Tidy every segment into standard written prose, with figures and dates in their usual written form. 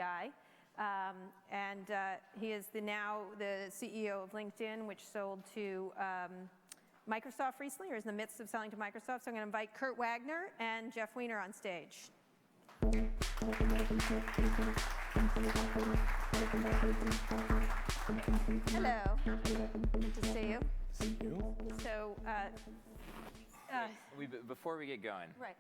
guy. He is now the CEO of LinkedIn, which sold to Microsoft recently, or is in the midst of selling to Microsoft. So I'm going to invite Kurt Wagner and Jeff Weiner on stage. Hello. Good to see you. See you. So, before we get going, right.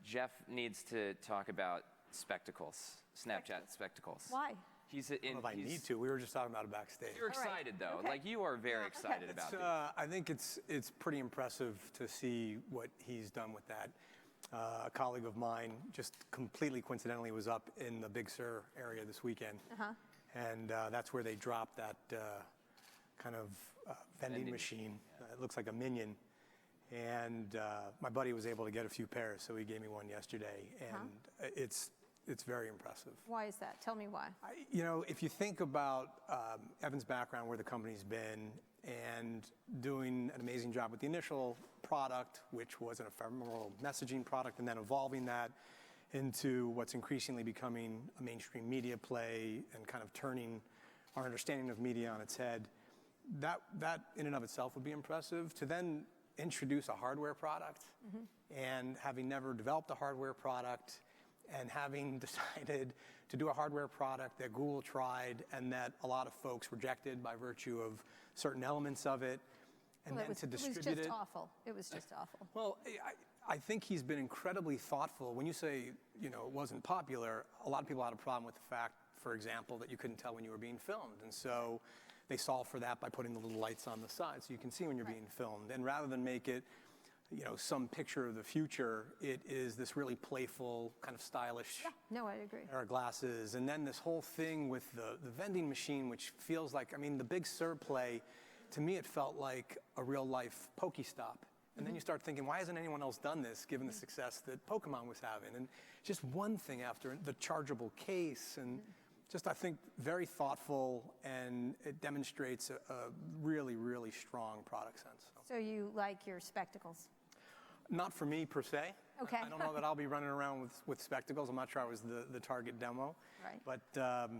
Jeff needs to talk about spectacles, Snapchat spectacles. Why? I don't know if I need to. We were just talking about it backstage. You're excited, though. Okay. Like, you are very excited about it. I think it's pretty impressive to see what he's done with that. A colleague of mine just completely coincidentally was up in the Big Sur area this weekend. And that's where they dropped that kind of vending machine. It looks like a Minion. And my buddy was able to get a few pairs, so he gave me one yesterday. And it's very impressive. Why is that? Tell me why. If you think about Evan's background, where the company's been, and doing an amazing job with the initial product, which was an ephemeral messaging product, and then evolving that into what's increasingly becoming a mainstream media play and kind of turning our understanding of media on its head, that in and of itself would be impressive. To then introduce a hardware product, and having never developed a hardware product, and having decided to do a hardware product that Google tried and that a lot of folks rejected by virtue of certain elements of it, and then to distribute it. It was just awful. It was just awful. Well, I think he's been incredibly thoughtful. When you say, it wasn't popular, a lot of people had a problem with the fact, for example, that you couldn't tell when you were being filmed. And so they solved for that by putting the little lights on the side so you can see when you're being filmed. And rather than make it some picture of the future, it is this really playful, kind of stylish. Yeah, no, I agree. Pair of glasses. And then this whole thing with the vending machine, which feels like, the Big Sur play, to me it felt like a real life Pokestop. And then you start thinking, why hasn't anyone else done this, given the success that Pokemon was having? And just one thing after, the chargeable case, and just, I think, very thoughtful, and it demonstrates a really, really strong product sense. So you like your spectacles? Not for me, per se. Okay. I don't know that I'll be running around with spectacles. I'm not sure I was the target demo. Right. But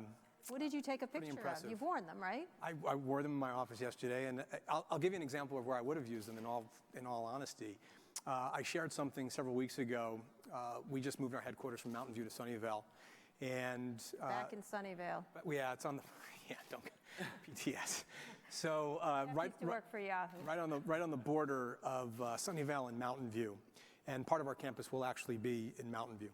what did you take a picture of? You've worn them, right? I wore them in my office yesterday, and I'll give you an example of where I would have used them in all honesty. I shared something several weeks ago. We just moved our headquarters from Mountain View to Sunnyvale. And back in Sunnyvale. Yeah, it's on the don't PTS. So right to work for Yahoo. Right on the border of Sunnyvale and Mountain View, and part of our campus will actually be in Mountain View.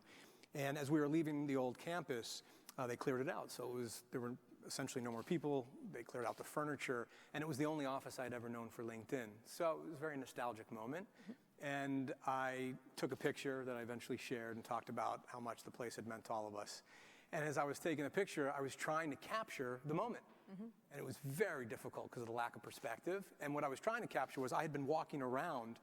And as we were leaving the old campus, they cleared it out. So there were essentially no more people. They cleared out the furniture, and it was the only office I'd ever known for LinkedIn. So it was a very nostalgic moment. And I took a picture that I eventually shared and talked about how much the place had meant to all of us. And as I was taking the picture, I was trying to capture the moment. And it was very difficult because of the lack of perspective. And what I was trying to capture was I had been walking around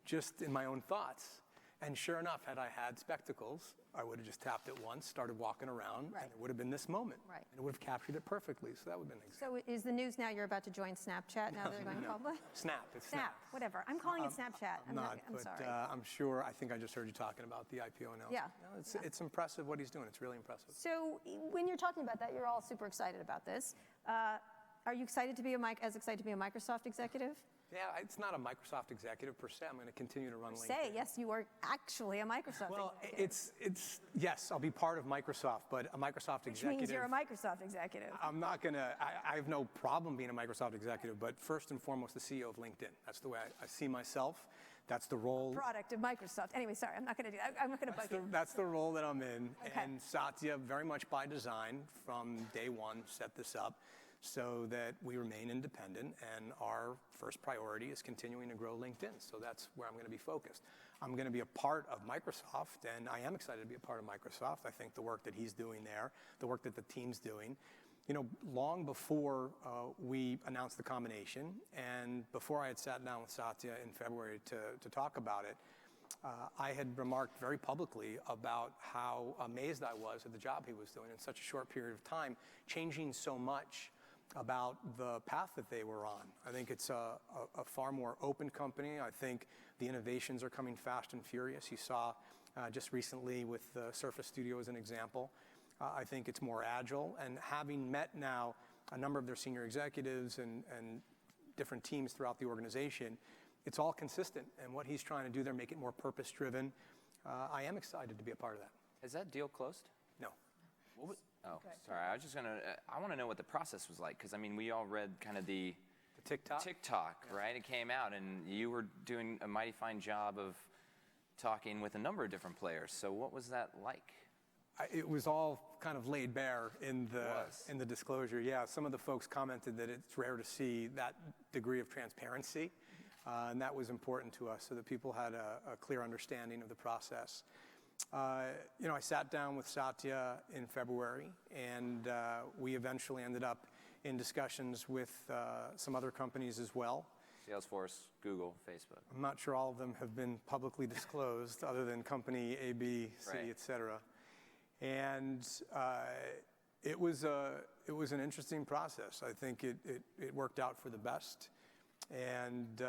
just in my own thoughts. And sure enough, had I had spectacles, I would have just tapped it once, started walking around, and it would have been this moment. Right. And it would have captured it perfectly. So that would have been exciting. So is the news now you're about to join Snapchat now that they're going public? Snap. It's Snap. Whatever. I'm calling it Snapchat. I'm sorry. I'm sure, I think I just heard you talking about the IPO announcement. Yeah. It's impressive what he's doing. It's really impressive. So when you're talking about that, you're all super excited about this. Are you excited to be as excited to be a Microsoft executive? Yeah, it's not a Microsoft executive per se. I'm going to continue to run LinkedIn. Yes, you are actually a Microsoft executive. Yes, I'll be part of Microsoft, but a Microsoft executive. Which means you're a Microsoft executive. I'm not going to, I have no problem being a Microsoft executive, but first and foremost, the CEO of LinkedIn. That's the way I see myself. That's the role. Product of Microsoft. Anyway, sorry, I'm not going to do that. I'm not going to bug you. That's the role that I'm in. Okay. And Satya, very much by design, from day one, set this up so that we remain independent, and our first priority is continuing to grow LinkedIn. So that's where I'm going to be focused. I'm going to be a part of Microsoft, and I am excited to be a part of Microsoft. I think the work that he's doing there, the work that the team's doing, long before we announced the combination, and before I had sat down with Satya in February to talk about it, I had remarked very publicly about how amazed I was at the job he was doing in such a short period of time, changing so much about the path that they were on. I think it's a far more open company. I think the innovations are coming fast and furious. You saw just recently with the Surface Studio as an example. I think it's more agile. And having met now a number of their senior executives and different teams throughout the organization, it's all consistent. And what he's trying to do there, make it more purpose-driven. I am excited to be a part of that. Has that deal closed? No. Sorry. I was just gonna. I want to know what the process was like, because I mean, we all read kind of the TikTok? TikTok, right? It came out, and you were doing a mighty fine job of talking with a number of different players. So what was that like? It was all kind of laid bare in the disclosure. Yeah, some of the folks commented that it's rare to see that degree of transparency, and that was important to us so that people had a clear understanding of the process. You know, I sat down with Satya in February, and we eventually ended up in discussions with some other companies as well. Salesforce, Google, Facebook. I'm not sure all of them have been publicly disclosed, other than company A, B, C, Right. et cetera. And it was an interesting process. I think it worked out for the best. And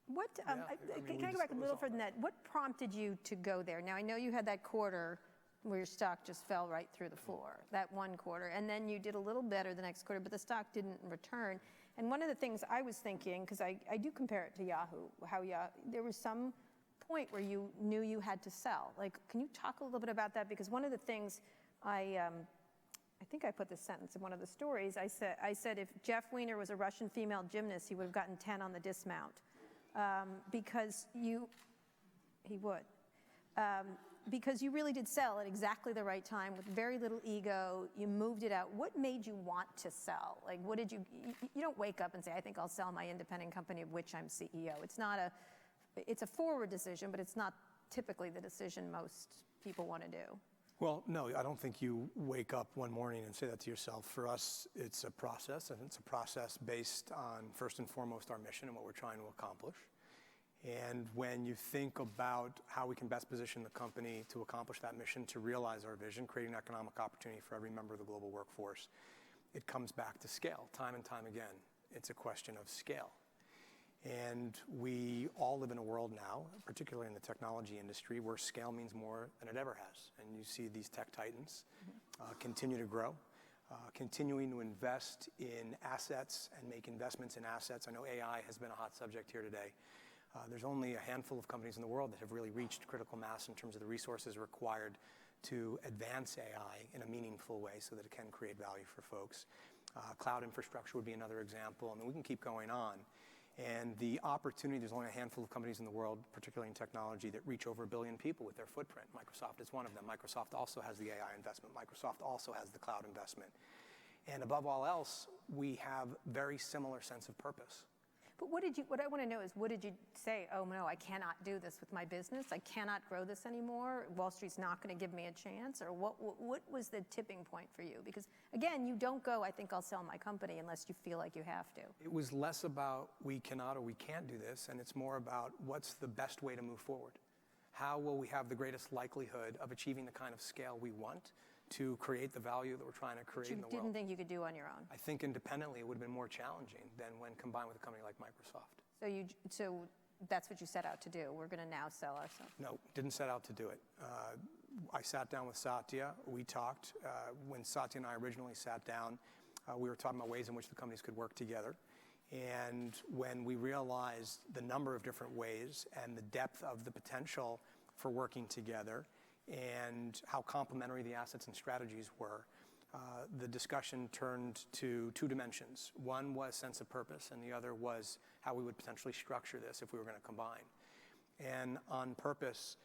What, I mean, can we I go back a disclose little all further than that? What prompted you to go there? Now, I know you had that quarter where your stock just fell right through the floor, that one quarter, and then you did a little better the next quarter, but the stock didn't return. And one of the things I was thinking, because I do compare it to Yahoo, there was some point where you knew you had to sell. Like, can you talk a little bit about that? Because one of the things I think I put this sentence in one of the stories. I said if Jeff Weiner was a Russian female gymnast, he would have gotten 10 on the dismount. Because he would. Because you really did sell at exactly the right time with very little ego. You moved it out. What made you want to sell? Like, what did you don't wake up and say, I think I'll sell my independent company of which I'm CEO. It's a forward decision, but it's not typically the decision most people want to do. well, no, I don't think you wake up one morning and say that to yourself. For us, it's a process, and it's a process based on, first and foremost, our mission and what we're trying to accomplish. And when you think about how we can best position the company to accomplish that mission, to realize our vision, creating economic opportunity for every member of the global workforce, it comes back to scale. Time and time again, it's a question of scale. And we all live in a world now, particularly in the technology industry, where scale means more than it ever has. And you see these tech titans continue to grow, continuing to invest in assets and make investments in assets. I know AI has been a hot subject here today. There's only a handful of companies in the world that have really reached critical mass in terms of the resources required to advance AI in a meaningful way so that it can create value for folks. Cloud infrastructure would be another example. I mean, we can keep going on. And the opportunity, there's only a handful of companies in the world, particularly in technology, that reach over 1 billion people with their footprint. Microsoft is one of them. Microsoft also has the AI investment. Microsoft also has the cloud investment. And above all else, we have very similar sense of purpose. But what I want to know is, what did you say? Oh no, I cannot do this with my business. I cannot grow this anymore. Wall Street's not going to give me a chance. Or what was the tipping point for you? Because again, you don't go, I think I'll sell my company unless you feel like you have to. It was less about we cannot or we can't do this, and it's more about what's the best way to move forward. How will we have the greatest likelihood of achieving the kind of scale we want to create the value that we're trying to create in the Which you world? didn't think you could do on your own. I think independently it would have been more challenging than when combined with a company like Microsoft. So that's what you set out to do. We're going to now sell ourselves. No, didn't set out to do it. I sat down with Satya. We talked. When Satya and I originally sat down, we were talking about ways in which the companies could work together. And when we realized the number of different ways and the depth of the potential for working together and how complementary the assets and strategies were, the discussion turned to two dimensions. One was sense of purpose, and the other was how we would potentially structure this if we were going to combine. And on purpose,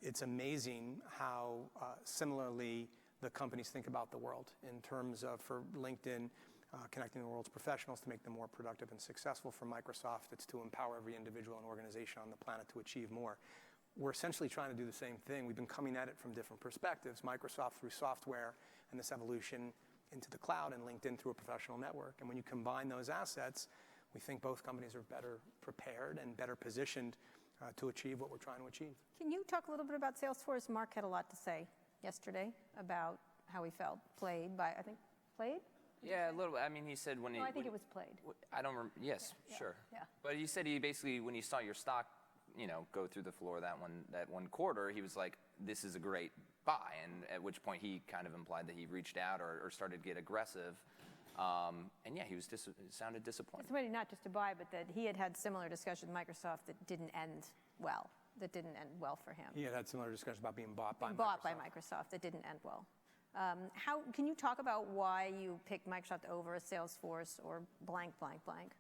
it's amazing how similarly the companies think about the world in terms of, for LinkedIn, connecting the world's professionals to make them more productive and successful. For Microsoft, it's to empower every individual and organization on the planet to achieve more. We're essentially trying to do the same thing. We've been coming at it from different perspectives. Microsoft through software and this evolution into the cloud, and LinkedIn through a professional network. And when you combine those assets, we think both companies are better prepared and better positioned to achieve what we're trying to achieve. Can you talk a little bit about Salesforce? Mark had a lot to say yesterday about how he felt played by, I think, played? Yeah, a little. I mean, he said when he. No, I think it was played. I don't. Yes, Yeah, sure. yeah. But he said he basically, when he saw your stock, go through the floor that one quarter, he was like, this is a great buy. And at which point he kind of implied that he reached out or started to get aggressive. And yeah, he was sounded disappointed. It's really not just to buy, but that he had had similar discussions with Microsoft that didn't end well. That didn't end well for him. He had similar discussions about being bought by Microsoft. Bought by Microsoft. That didn't end well. How can you talk about why you picked Microsoft over a Salesforce or blank, blank, blank?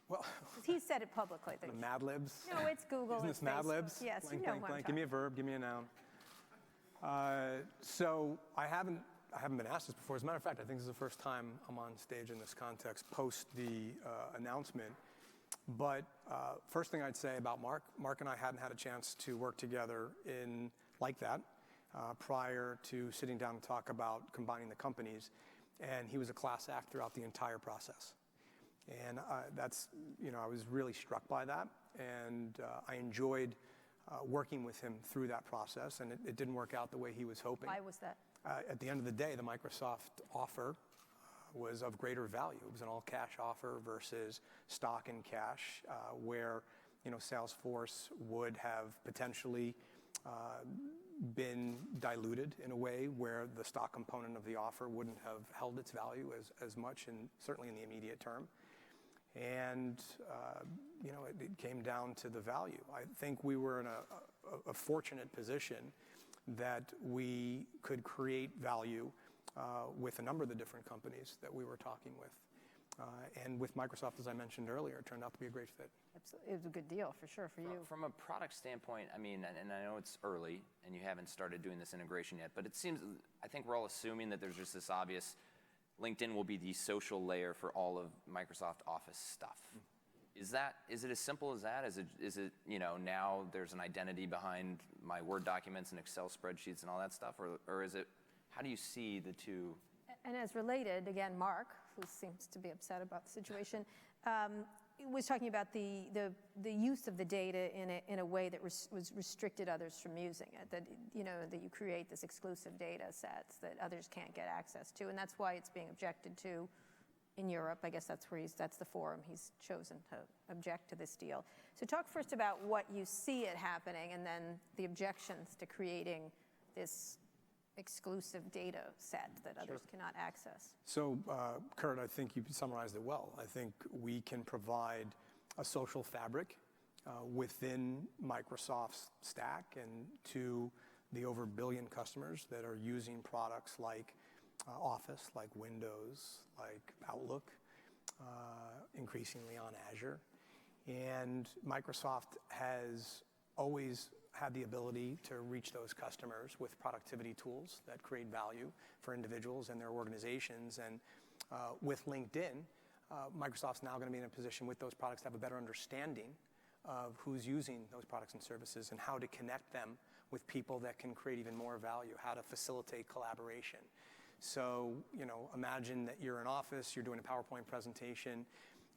Well, 'Cause he said it publicly. the Mad Libs. No, it's Google. Isn't it's this Mad Facebook. Libs? Yes, Blank, you know blank, what I'm blank. Give me a talking verb. Give me a noun. So I haven't been asked this before. As a matter of fact, I think this is the first time I'm on stage in this context post the announcement. But first thing I'd say about Mark and I hadn't had a chance to work together like that prior to sitting down and talk about combining the companies. And he was a class act throughout the entire process. And I was really struck by that. And I enjoyed working with him through that process. And it didn't work out the way he was hoping. Why was that? At the end of the day, the Microsoft offer was of greater value. It was an all-cash offer versus stock and cash, where Salesforce would have potentially been diluted in a way where the stock component of the offer wouldn't have held its value as much, and certainly in the immediate term. And it came down to the value. I think we were in a fortunate position that we could create value with a number of the different companies that we were talking with. And with Microsoft, as I mentioned earlier, it turned out to be a great fit. Absolutely. It was a good deal for sure for you. From a product standpoint, I mean, and I know it's early and you haven't started doing this integration yet, but it seems, I think we're all assuming that there's just this obvious, LinkedIn will be the social layer for all of Microsoft Office stuff. Is it as simple as that? Is it now there's an identity behind my Word documents and Excel spreadsheets and all that stuff, or is it, how do you see the two? And as related, again, Mark, who seems to be upset about the situation, was talking about the use of the data in a way that was restricted others from using it. That that you create this exclusive data sets that others can't get access to, and that's why it's being objected to in Europe. I guess that's the forum he's chosen to object to this deal. So talk first about what you see it happening, and then the objections to creating this exclusive data set that others cannot access. So, Kurt, I think you summarized it well. I think we can provide a social fabric within Microsoft's stack and to the over 1 billion customers that are using products like Office, like Windows, like Outlook, increasingly on Azure. And Microsoft has always had the ability to reach those customers with productivity tools that create value for individuals and their organizations. And with LinkedIn, Microsoft's now going to be in a position with those products to have a better understanding of who's using those products and services and how to connect them with people that can create even more value, how to facilitate collaboration. So, imagine that you're in Office, you're doing a PowerPoint presentation,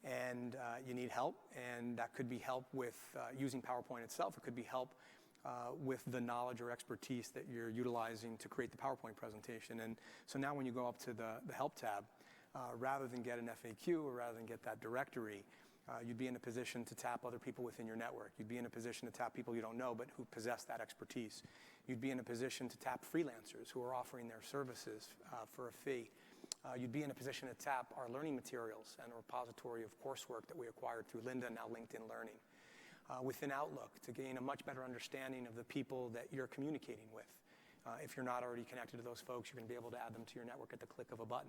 and you need help, and that could be help with using PowerPoint itself. It could be help with the knowledge or expertise that you're utilizing to create the PowerPoint presentation. And so now when you go up to the Help tab, rather than get an FAQ or rather than get that directory, you'd be in a position to tap other people within your network. You'd be in a position to tap people you don't know but who possess that expertise. You'd be in a position to tap freelancers who are offering their services for a fee. You'd be in a position to tap our learning materials and a repository of coursework that we acquired through Lynda, now LinkedIn Learning. Within Outlook, to gain a much better understanding of the people that you're communicating with. If you're not already connected to those folks, you're going to be able to add them to your network at the click of a button.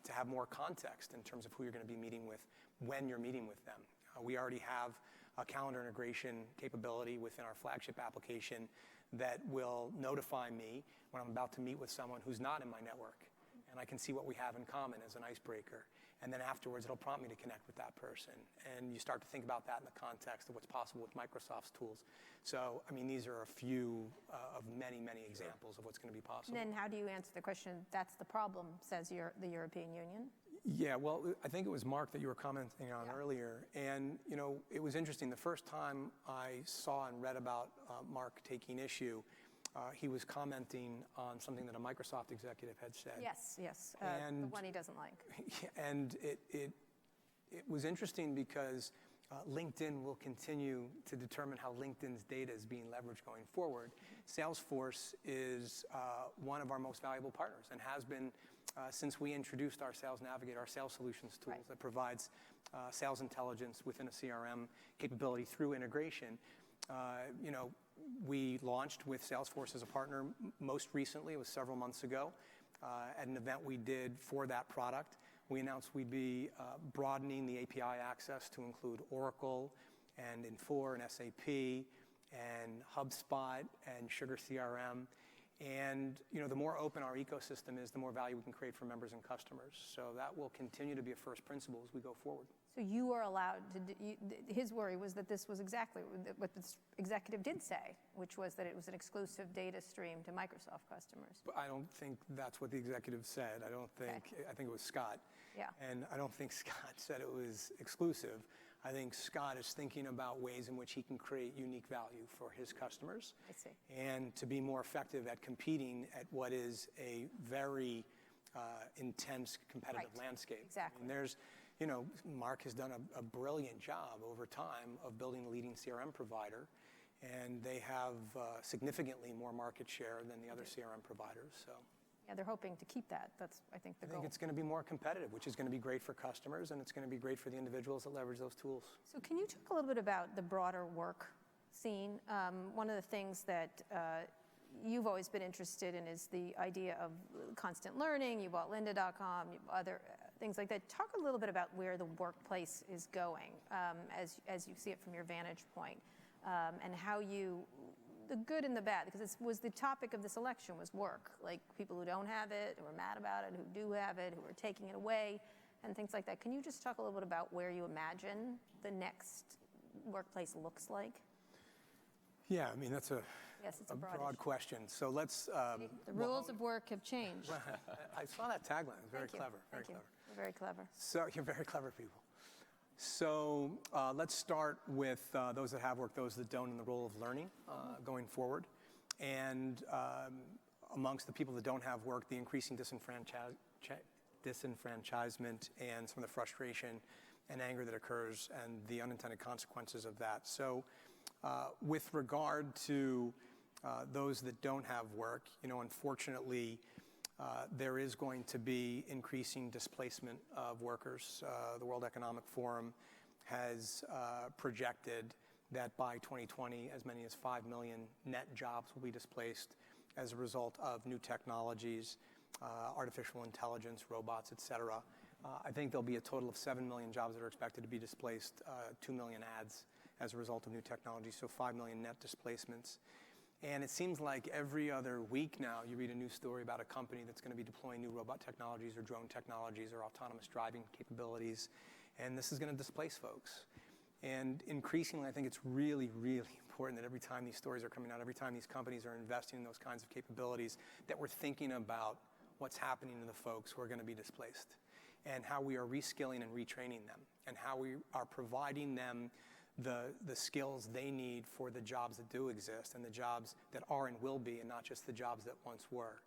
To have more context in terms of who you're going to be meeting with when you're meeting with them. We already have a calendar integration capability within our flagship application that will notify me when I'm about to meet with someone who's not in my network. And I can see what we have in common as an icebreaker. And then afterwards, it'll prompt me to connect with that person. And you start to think about that in the context of what's possible with Microsoft's tools. So, I mean, these are a few of many, many examples of what's going to be possible. And then how do you answer the question, that's the problem, says the European Union? Yeah, well, I think it was Mark that you were commenting on earlier. And, it was interesting. The first time I saw and read about Mark taking issue, he was commenting on something that a Microsoft executive had said. Yes, the one he doesn't like. And it was interesting because LinkedIn will continue to determine how LinkedIn's data is being leveraged going forward. Salesforce is one of our most valuable partners and has been since we introduced our Sales Navigator, our sales solutions tools that provides sales intelligence within a CRM capability through integration. We launched with Salesforce as a partner most recently, it was several months ago, at an event we did for that product. We announced we'd be broadening the API access to include Oracle and Infor and SAP and HubSpot and Sugar CRM. And the more open our ecosystem is, the more value we can create for members and customers. So that will continue to be a first principle as we go forward. So you are allowed to, his worry was that this was exactly what this executive did say, which was that it was an exclusive data stream to Microsoft customers. But I don't think that's what the executive said. I think it was Scott. Yeah. And I don't think Scott said it was exclusive. I think Scott is thinking about ways in which he can create unique value for his customers. I see. And to be more effective at competing at what is a very intense competitive landscape. Exactly. And there's, Mark has done a brilliant job over time of building a leading CRM provider, and they have significantly more market share than the other CRM providers. So. Yeah, they're hoping to keep that. That's, I think, the goal. I think it's going to be more competitive, which is going to be great for customers, and it's going to be great for the individuals that leverage those tools. So can you talk a little bit about the broader work scene? One of the things that you've always been interested in is the idea of constant learning. You bought lynda.com, other things like that. Talk a little bit about where the workplace is going as you see it from your vantage point, and how the good and the bad, because it was the topic of this election was work, like people who don't have it, who are mad about it, who do have it, who are taking it away, and things like that. Can you just talk a little bit about where you imagine the next workplace looks like? Yeah, I mean, that's a broad question. So let's... the rules of work have changed. I saw that tagline. It was very clever. Very clever. You're very clever. So you're very clever people. So let's start with those that have work, those that don't, and the role of learning going forward. And amongst the people that don't have work, the increasing disenfranchisement and some of the frustration and anger that occurs and the unintended consequences of that. So with regard to those that don't have work, unfortunately, there is going to be increasing displacement of workers. The World Economic Forum has projected that by 2020, as many as 5 million net jobs will be displaced as a result of new technologies, artificial intelligence, robots, et cetera. I think there'll be a total of 7 million jobs that are expected to be displaced, 2 million ads as a result of new technology, so 5 million net displacements. And it seems like every other week now you read a new story about a company that's going to be deploying new robot technologies or drone technologies or autonomous driving capabilities, and this is going to displace folks. And increasingly, I think it's really, really important that every time these stories are coming out, every time these companies are investing in those kinds of capabilities, that we're thinking about what's happening to the folks who are going to be displaced and how we are reskilling and retraining them and how we are providing them the skills they need for the jobs that do exist and the jobs that are and will be, and not just the jobs that once were.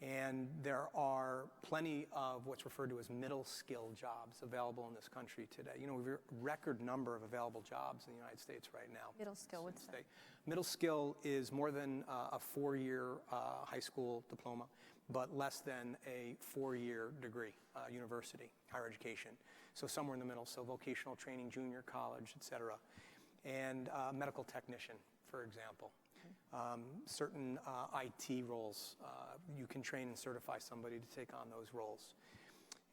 And there are plenty of what's referred to as middle skill jobs available in this country today. We have a record number of available jobs in the United States right now. Middle skill, what's that? Middle skill is more than a 4-year high school diploma, but less than a 4-year degree, university, higher education. So somewhere in the middle, so vocational training, junior college, et cetera. And medical technician, for example. Certain IT roles, you can train and certify somebody to take on those roles.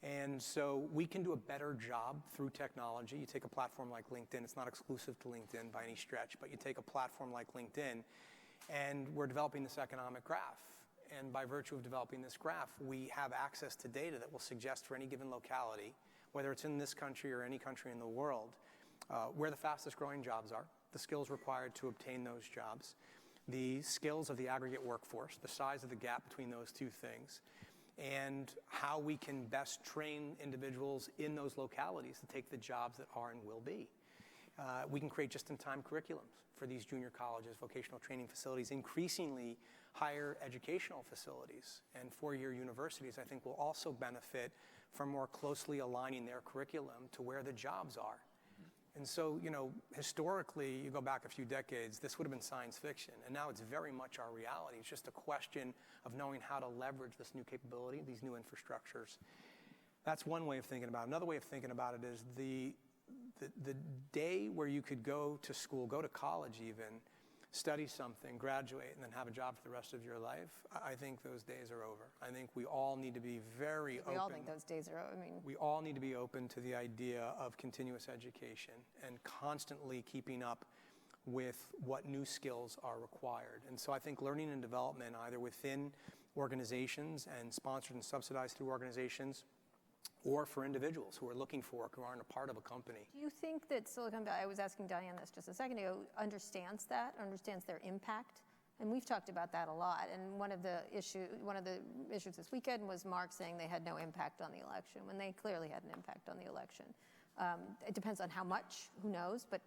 And so we can do a better job through technology. You take a platform like LinkedIn, it's not exclusive to LinkedIn by any stretch, but you take a platform like LinkedIn, and we're developing this economic graph. And by virtue of developing this graph, we have access to data that will suggest for any given locality, whether it's in this country or any country in the world, where the fastest growing jobs are, the skills required to obtain those jobs, the skills of the aggregate workforce, the size of the gap between those two things, and how we can best train individuals in those localities to take the jobs that are and will be. We can create just-in-time curriculums for these junior colleges, vocational training facilities, increasingly higher educational facilities, and 4-year universities, I think, will also benefit from more closely aligning their curriculum to where the jobs are. And so, historically, you go back a few decades, this would have been science fiction. And now it's very much our reality. It's just a question of knowing how to leverage this new capability, these new infrastructures. That's one way of thinking about it. Another way of thinking about it is the day where you could go to school, go to college even, study something, graduate, and then have a job for the rest of your life, I think those days are over. I think we all need to be very open. We all think those days are over. We all need to be open to the idea of continuous education and constantly keeping up with what new skills are required. And so I think learning and development, either within organizations and sponsored and subsidized through organizations, or for individuals who are looking for work, who aren't a part of a company. Do you think that Silicon Valley, I was asking Diane this just a second ago, understands their impact? And we've talked about that a lot. And one of the issues this weekend was Mark saying they had no impact on the election, when they clearly had an impact on the election. It depends on how much, who knows, but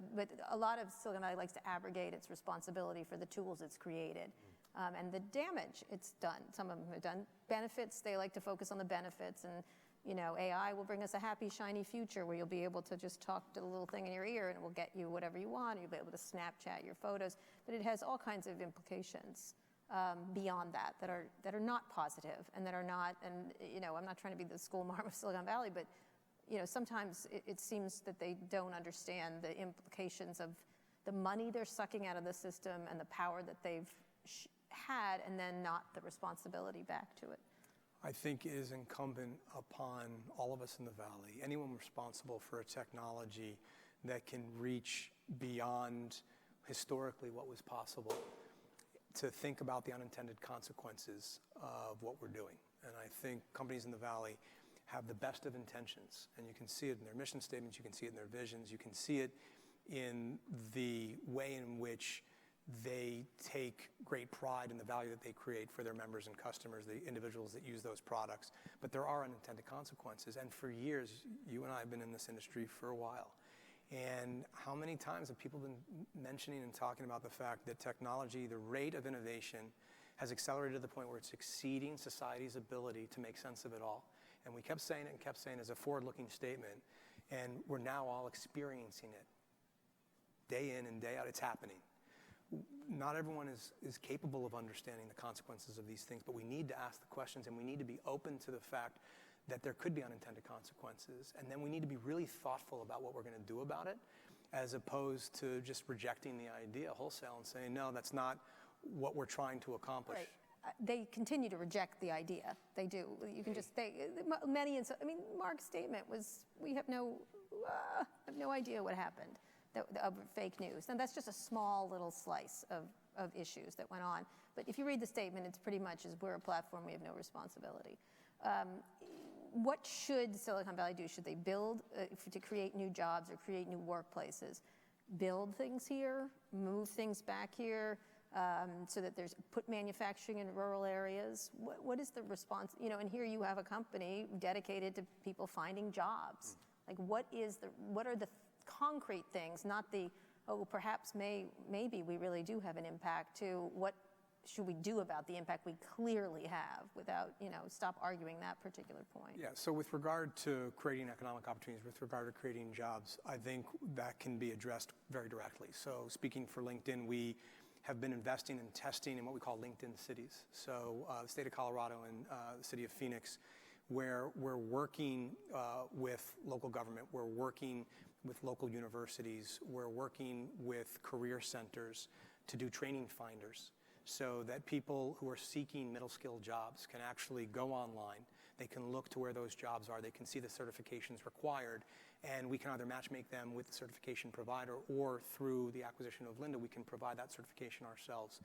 a lot of Silicon Valley likes to abrogate its responsibility for the tools it's created. And the damage it's done. Some of them have done benefits. They like to focus on the benefits, and AI will bring us a happy, shiny future where you'll be able to just talk to the little thing in your ear and it will get you whatever you want. You'll be able to Snapchat your photos. But it has all kinds of implications beyond that are not positive and that are not, and I'm not trying to be the school marm of Silicon Valley, but sometimes it seems that they don't understand the implications of the money they're sucking out of the system and the power that they've had, and then not the responsibility back to it. I think it is incumbent upon all of us in the Valley, anyone responsible for a technology that can reach beyond historically what was possible, to think about the unintended consequences of what we're doing. And I think companies in the Valley have the best of intentions, and you can see it in their mission statements, you can see it in their visions, you can see it in the way in which they take great pride in the value that they create for their members and customers, the individuals that use those products. But there are unintended consequences. And for years, you and I have been in this industry for a while. And how many times have people been mentioning and talking about the fact that technology, the rate of innovation, has accelerated to the point where it's exceeding society's ability to make sense of it all. And we kept saying it and kept saying it as a forward-looking statement. And we're now all experiencing it. Day in and day out, it's happening. Not everyone is capable of understanding the consequences of these things, but we need to ask the questions, and we need to be open to the fact that there could be unintended consequences. And then we need to be really thoughtful about what we're going to do about it, as opposed to just rejecting the idea wholesale and saying, no, that's not what we're trying to accomplish. Right. They continue to reject the idea. They do. You can just, Mark's statement was, we have no idea what happened. Of fake news. And that's just a small little slice of issues that went on. But if you read the statement, it's pretty much, as we're a platform, we have no responsibility. What should Silicon Valley do? Should they build to create new jobs or create new workplaces? Build things here, move things back here, so that put manufacturing in rural areas? What is the response? And here you have a company dedicated to people finding jobs. Like, what are the concrete things, not the, perhaps maybe we really do have an impact, to what should we do about the impact we clearly have, without, stop arguing that particular point. Yeah, so with regard to creating economic opportunities, with regard to creating jobs, I think that can be addressed very directly. So speaking for LinkedIn, we have been investing and testing in what we call LinkedIn cities. So the state of Colorado and the city of Phoenix, where we're working with local government, we're working with local universities, we're working with career centers to do training finders, so that people who are seeking middle-skilled jobs can actually go online, they can look to where those jobs are, they can see the certifications required, and we can either matchmake them with the certification provider, or through the acquisition of Lynda, we can provide that certification ourselves.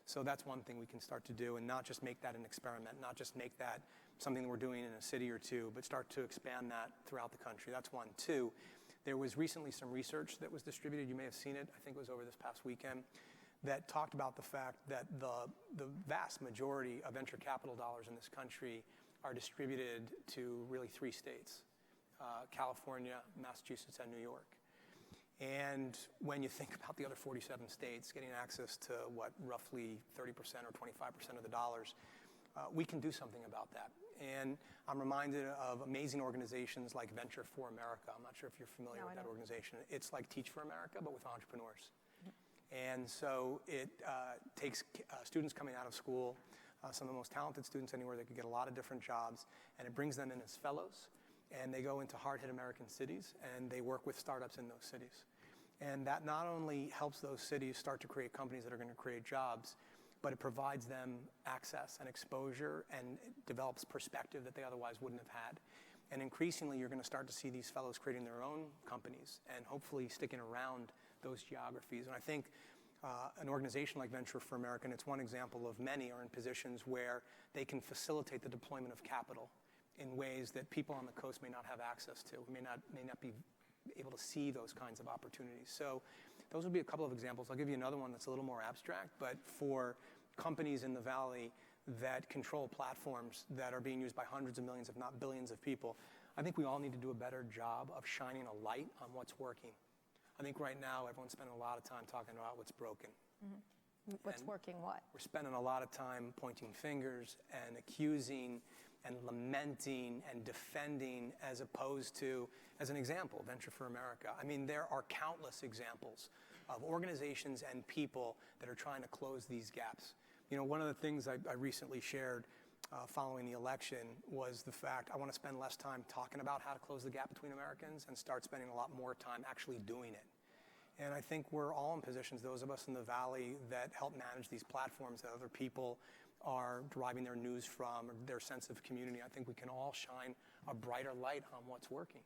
So that's one thing we can start to do, and not just make that an experiment, not just make that something that we're doing in a city or two, but start to expand that throughout the country. That's one. Two, there was recently some research that was distributed, you may have seen it, I think it was over this past weekend, that talked about the fact that the vast majority of venture capital dollars in this country are distributed to really 3 states, California, Massachusetts, and New York. And when you think about the other 47 states getting access to roughly 30% or 25% of the dollars, we can do something about that. And I'm reminded of amazing organizations like Venture for America. I'm not sure if you're familiar No, with I that don't. organization. It's like Teach for America, but with entrepreneurs. And so it takes students coming out of school, some of the most talented students anywhere. They could get a lot of different jobs, and it brings them in as fellows. And they go into hard-hit American cities, and they work with startups in those cities. And that not only helps those cities start to create companies that are going to create jobs, but it provides them access and exposure and it develops perspective that they otherwise wouldn't have had. And increasingly, you're going to start to see these fellows creating their own companies and hopefully sticking around those geographies. And I think an organization like Venture for America, and it's one example of many, are in positions where they can facilitate the deployment of capital in ways that people on the coast may not have access to, may not be able to see those kinds of opportunities. So those would be a couple of examples. I'll give you another one that's a little more abstract, but for companies in the Valley that control platforms that are being used by hundreds of millions, if not billions of people, I think we all need to do a better job of shining a light on what's working. I think right now everyone's spending a lot of time talking about what's broken. What's And working what? We're spending a lot of time pointing fingers and accusing and lamenting and defending as opposed to, as an example, Venture for America. I mean, there are countless examples of organizations and people that are trying to close these gaps. You know, one of the things I recently shared following the election was the fact I want to spend less time talking about how to close the gap between Americans and start spending a lot more time actually doing it. And I think we're all in positions, those of us in the Valley that help manage these platforms that other people are deriving their news from or their sense of community. I think we can all shine a brighter light on what's working.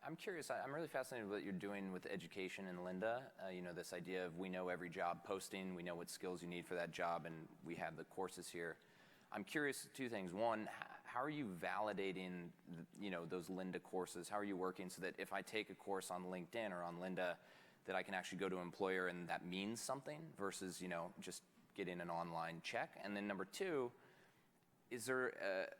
I'm curious, I'm really fascinated with what you're doing with education in Linda. You know, this idea of we know every job posting, we know what skills you need for that job, and we have the courses here. I'm curious, two things. One, how are you validating, you know, those Linda courses? How are you working so that if I take a course on LinkedIn or on Linda, that I can actually go to an employer and that means something versus, you know, just getting an online check? And then number two, is there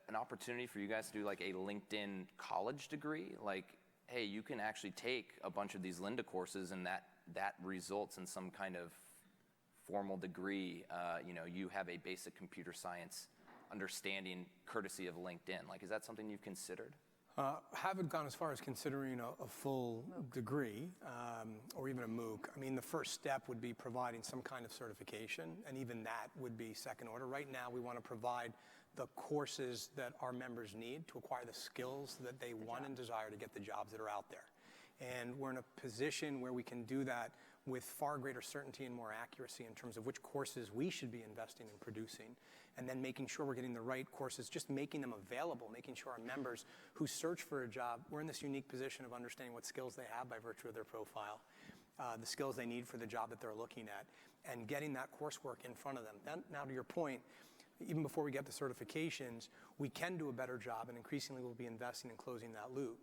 an opportunity for you guys to do like a LinkedIn college degree? Like, hey, you can actually take a bunch of these Linda courses and that results in some kind of formal degree. You know, you have a basic computer science understanding courtesy of LinkedIn. Like, is that something you've considered? Haven't gone as far as considering a full degree or even a MOOC. I mean, the first step would be providing some kind of certification, and even that would be second order. Right now, we want to provide the courses that our members need to acquire the skills that they want and desire to get the jobs that are out there. And we're in a position where we can do that with far greater certainty and more accuracy in terms of which courses we should be investing in producing, and then making sure we're getting the right courses, just making them available, making sure our members who search for a job, we're in this unique position of understanding what skills they have by virtue of their profile, the skills they need for the job that they're looking at, and getting that coursework in front of them. Then, now to your point, even before we get the certifications, we can do a better job, and increasingly we'll be investing in closing that loop.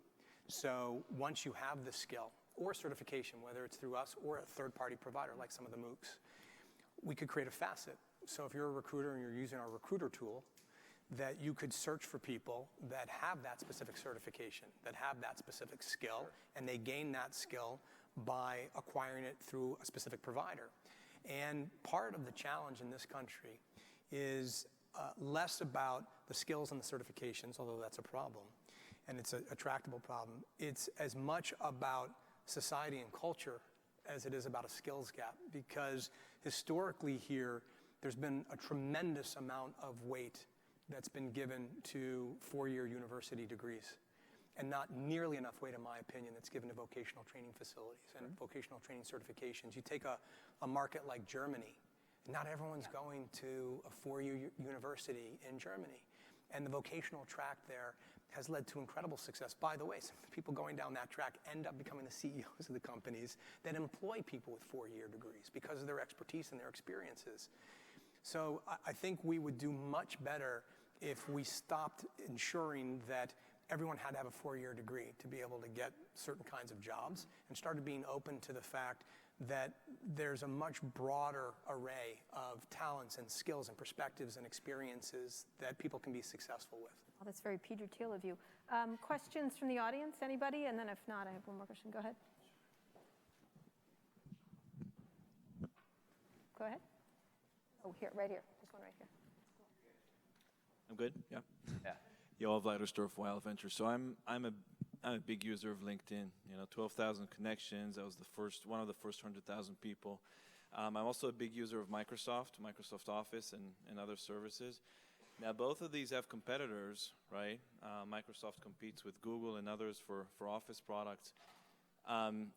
So once you have the skill or certification, whether it's through us or a third-party provider like some of the MOOCs, we could create a facet. So if you're a recruiter and you're using our recruiter tool, that you could search for people that have that specific certification, that have that specific skill, and they gain that skill by acquiring it through a specific provider. And part of the challenge in this country is less about the skills and the certifications, although that's a problem, and it's a tractable problem. It's as much about society and culture as it is about a skills gap, because historically here, there's been a tremendous amount of weight that's been given to four-year university degrees, and not nearly enough weight, in my opinion, that's given to vocational training facilities and vocational training certifications. You take a market like Germany, not everyone's going to a four-year university in Germany. And the vocational track there has led to incredible success. By the way, some of the people going down that track end up becoming the CEOs of the companies that employ people with four-year degrees because of their expertise and their experiences. So I think we would do much better if we stopped ensuring that everyone had to have a four-year degree to be able to get certain kinds of jobs, and started being open to the fact that there's a much broader array of talents and skills and perspectives and experiences that people can be successful with. Well, that's very Peter Thiel of you. Questions from the audience, anybody? And then if not, I have one more question. Go ahead. Go ahead. Oh, here, right here. This one right here. I'm good. Yeah. Yeah. Yoav Leidersdorf, Wild Ventures. So I'm a big user of LinkedIn. 12,000 connections. I was one of the first 100,000 people. I'm also a big user of Microsoft Office, and other services. Now, both of these have competitors, right? Microsoft competes with Google and others for Office products.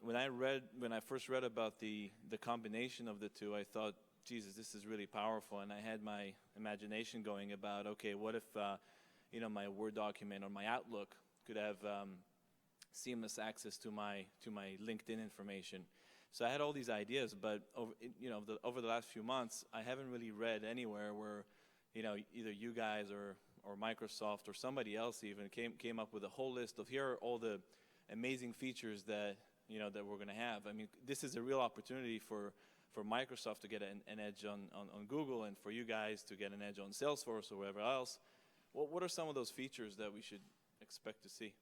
When I first read about the combination of the two, I thought, Jesus, this is really powerful. And I had my imagination going about, okay, what if, my Word document or my Outlook could have seamless access to my LinkedIn information. So I had all these ideas, but over the last few months, I haven't really read anywhere where, either you guys or Microsoft or somebody else even came up with a whole list of here are all the amazing features that that we're going to have. I mean, this is a real opportunity for Microsoft to get an edge on Google, and for you guys to get an edge on Salesforce or wherever else. What are some of those features that we should expect to see?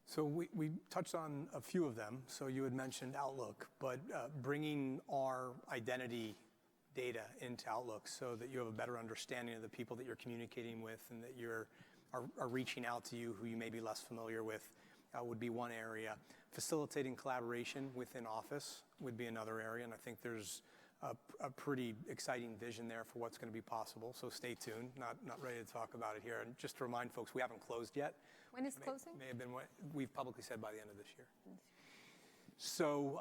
So we touched on a few of them. So you had mentioned Outlook, but bringing our identity data into Outlook so that you have a better understanding of the people that you're communicating with and that are reaching out to you who you may be less familiar with would be one area. Facilitating collaboration within Office would be another area, and I think there's a pretty exciting vision there for what's going to be possible. So stay tuned. Not ready to talk about it here. And just to remind folks, we haven't closed yet. When is closing? May have been what we've publicly said by the end of this year. So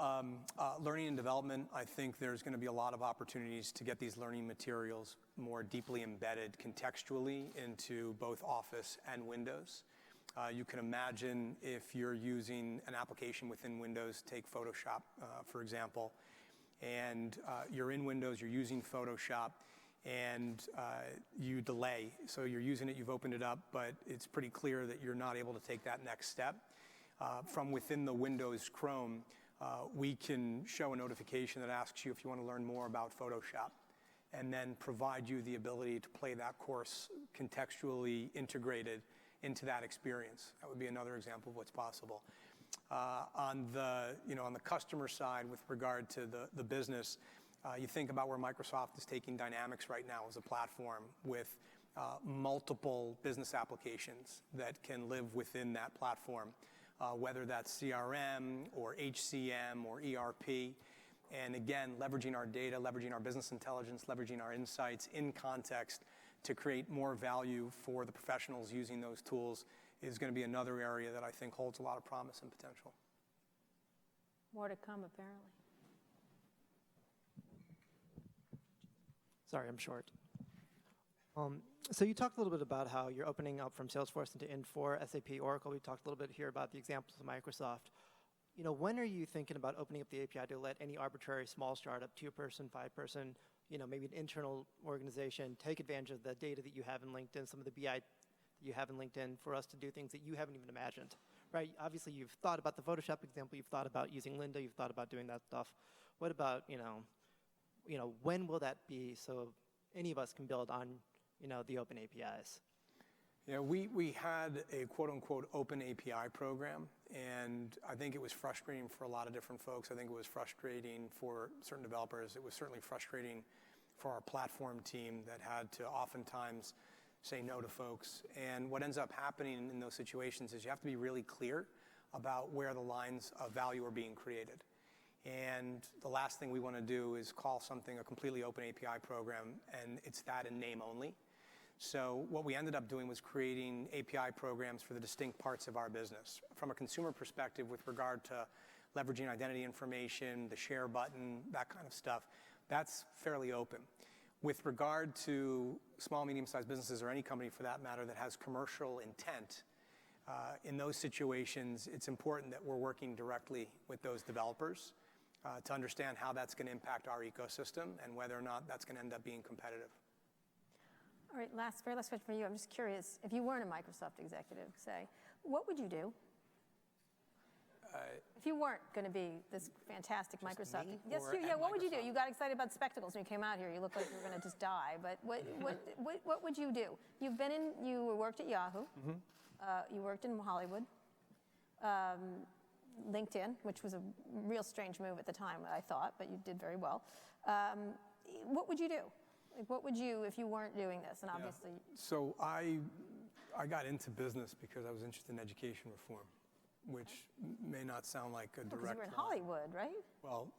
learning and development, I think there's going to be a lot of opportunities to get these learning materials more deeply embedded contextually into both Office and Windows. You can imagine if you're using an application within Windows, take Photoshop, for example, and you're in Windows, you're using Photoshop, and you delay. So you're using it, you've opened it up, but it's pretty clear that you're not able to take that next step. From within the Windows Chrome, we can show a notification that asks you if you want to learn more about Photoshop, and then provide you the ability to play that course contextually integrated into that experience. That would be another example of what's possible. On the customer side, with regard to the business, you think about where Microsoft is taking Dynamics right now as a platform with multiple business applications that can live within that platform, whether that's CRM or HCM or ERP. And again, leveraging our data, leveraging our business intelligence, leveraging our insights in context to create more value for the professionals using those tools is going to be another area that I think holds a lot of promise and potential. More to come, apparently. Sorry, I'm short. So you talked a little bit about how you're opening up from Salesforce into Infor, SAP, Oracle. We talked a little bit here about the examples of Microsoft. When are you thinking about opening up the API to let any arbitrary small startup, 2-person, 5-person, maybe an internal organization, take advantage of the data that you have in LinkedIn, some of the BI that you have in LinkedIn, for us to do things that you haven't even imagined, right? Obviously, you've thought about the Photoshop example, you've thought about using Lynda, you've thought about doing that stuff. What about, when will that be so any of us can build on, the open APIs? Yeah, we had a quote-unquote open API program, and I think it was frustrating for a lot of different folks. I think it was frustrating for certain developers. It was certainly frustrating for our platform team that had to oftentimes say no to folks. And what ends up happening in those situations is you have to be really clear about where the lines of value are being created. And the last thing we want to do is call something a completely open API program, and it's that in name only. So what we ended up doing was creating API programs for the distinct parts of our business. From a consumer perspective, with regard to leveraging identity information, the share button, that kind of stuff, that's fairly open. With regard to small, medium-sized businesses, or any company for that matter that has commercial intent, in those situations, it's important that we're working directly with those developers to understand how that's going to impact our ecosystem and whether or not that's going to end up being competitive. All right, very last question for you. I'm just curious, if you weren't a Microsoft executive, say, what would you do? If you weren't going to be this fantastic Microsoft, me or yeah, at what would you do? Microsoft? You got excited about spectacles when you came out here. You looked like you were going to just die. But what would you do? You worked at Yahoo. You worked in Hollywood. LinkedIn, which was a real strange move at the time, I thought, but you did very well. What would you do? Like, what would you, if you weren't doing this, and Yeah. obviously, So I got into business because I was interested in education reform, which may not sound like a because direct you were in line. Hollywood, right? Well,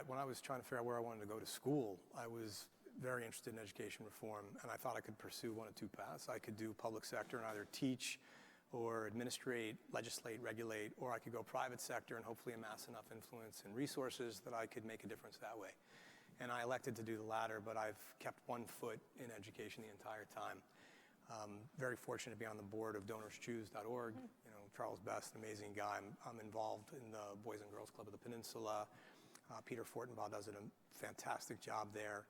when I was trying to figure out where I wanted to go to school, I was very interested in education reform, and I thought I could pursue one of two paths. I could do public sector and either teach or administrate, legislate, regulate, or I could go private sector and hopefully amass enough influence and resources that I could make a difference that way. And I elected to do the latter, but I've kept one foot in education the entire time. Very fortunate to be on the board of DonorsChoose.org. You know, Charles Best, an amazing guy. I'm involved in the Boys and Girls Club of the Peninsula. Peter Fortenbaugh does a fantastic job there.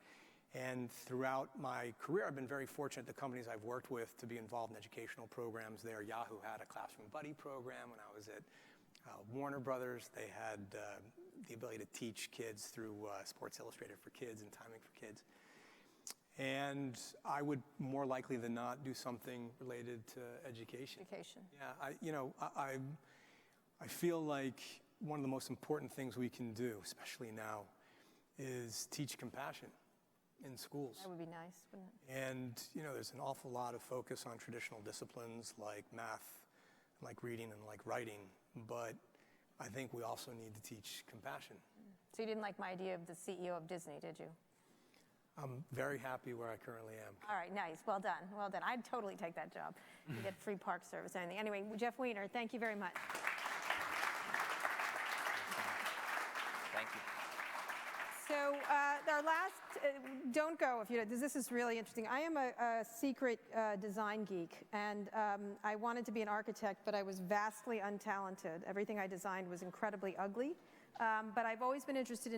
And throughout my career, I've been very fortunate, the companies I've worked with, to be involved in educational programs there. Yahoo had a Classroom Buddy program when I was at Warner Brothers. They had the ability to teach kids through Sports Illustrated for Kids and Timing for Kids. And I would more likely than not do something related to education. Education. Yeah, I feel like one of the most important things we can do, especially now, is teach compassion in schools. That would be nice, wouldn't it? And, there's an awful lot of focus on traditional disciplines like math, like reading, and like writing, but I think we also need to teach compassion. So you didn't like my idea of the CEO of Disney, did you? I'm very happy where I currently am. All right, nice. Well done. Well done. I'd totally take that job. You get free park service and anything. Anyway, Jeff Weiner, thank you very much. Thank you. So our last, don't go if you don't, this is really interesting. I am a secret design geek, and I wanted to be an architect, but I was vastly untalented. Everything I designed was incredibly ugly. But I've always been interested in